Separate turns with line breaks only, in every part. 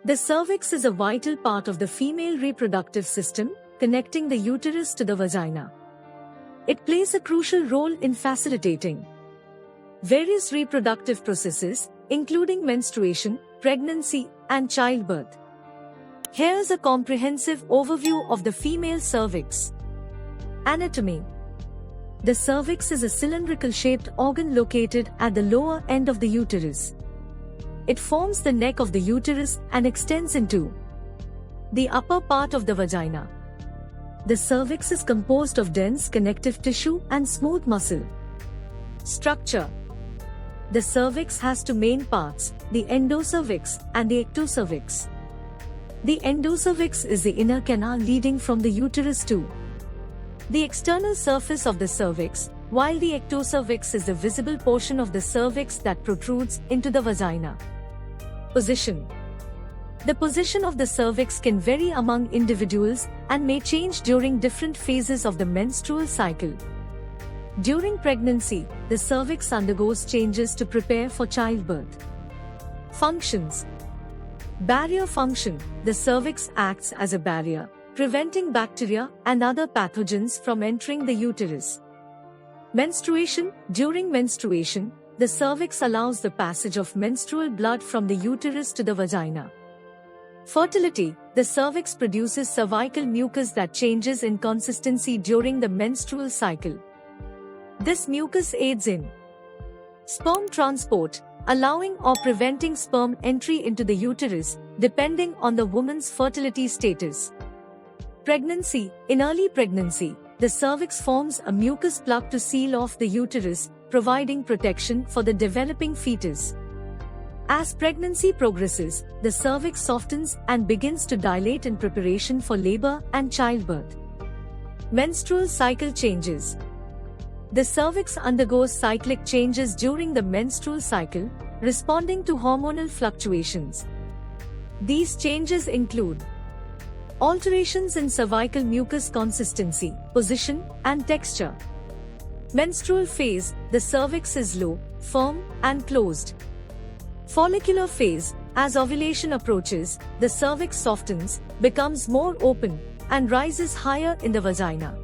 The cervix is a vital part of the female reproductive system, connecting the uterus to the vagina. It plays a crucial role in facilitating various reproductive processes, including menstruation, pregnancy, and childbirth. Here's a comprehensive overview of the female cervix. Anatomy. The cervix is a cylindrical-shaped organ located at the lower end of the uterus. It forms the neck of the uterus and extends into the upper part of the vagina. The cervix is composed of dense connective tissue and smooth muscle. Structure. The cervix has two main parts, the endocervix and the ectocervix. The endocervix is the inner canal leading from the uterus to the external surface of the cervix, while the ectocervix is the visible portion of the cervix that protrudes into the vagina. Position. The position of the cervix can vary among individuals and may change during different phases of the menstrual cycle. During pregnancy, the cervix undergoes changes to prepare for childbirth. Functions. Barrier function. The cervix acts as a barrier, preventing bacteria and other pathogens from entering the uterus. Menstruation. During menstruation, the cervix allows the passage of menstrual blood from the uterus to the vagina. Fertility. The cervix produces cervical mucus that changes in consistency during the menstrual cycle. This mucus aids in sperm transport, allowing or preventing sperm entry into the uterus, depending on the woman's fertility status. Pregnancy. In early pregnancy, the cervix forms a mucus plug to seal off the uterus, providing protection for the developing fetus. As pregnancy progresses, the cervix softens and begins to dilate in preparation for labor and childbirth. Menstrual cycle changes. The cervix undergoes cyclic changes during the menstrual cycle, responding to hormonal fluctuations. These changes include alterations in cervical mucus consistency, position, and texture. Menstrual phase. The cervix is low, firm, and closed. Follicular phase. As ovulation approaches, the cervix softens, becomes more open, and rises higher in the vagina.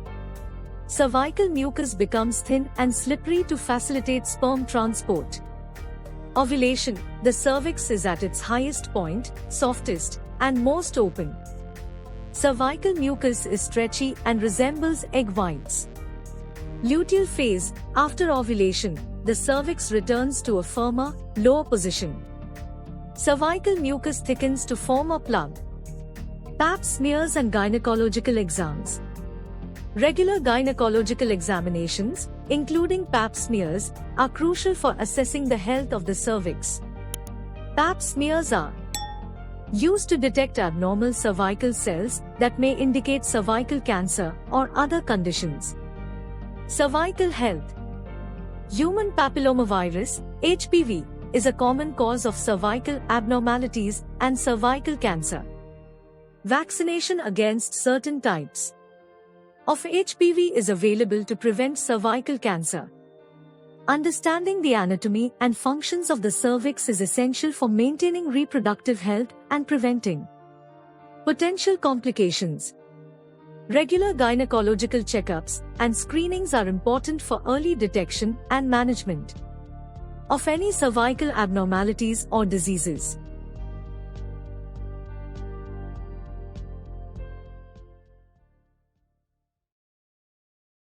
Cervical mucus becomes thin and slippery to facilitate sperm transport. Ovulation. The cervix is at its highest point, softest, and most open. Cervical mucus is stretchy and resembles egg whites. Luteal phase. After ovulation, the cervix returns to a firmer, lower position. Cervical mucus thickens to form a plug. Pap smears and gynecological exams. Regular gynecological examinations, including pap smears, are crucial for assessing the health of the cervix. Pap smears are used to detect abnormal cervical cells that may indicate cervical cancer or other conditions. Cervical health. Human papillomavirus, HPV, is a common cause of cervical abnormalities and cervical cancer. Vaccination against certain types of HPV is available to prevent cervical cancer. Understanding the anatomy and functions of the cervix is essential for maintaining reproductive health and preventing potential complications. Regular gynecological checkups and screenings are important for early detection and management of any cervical abnormalities or diseases.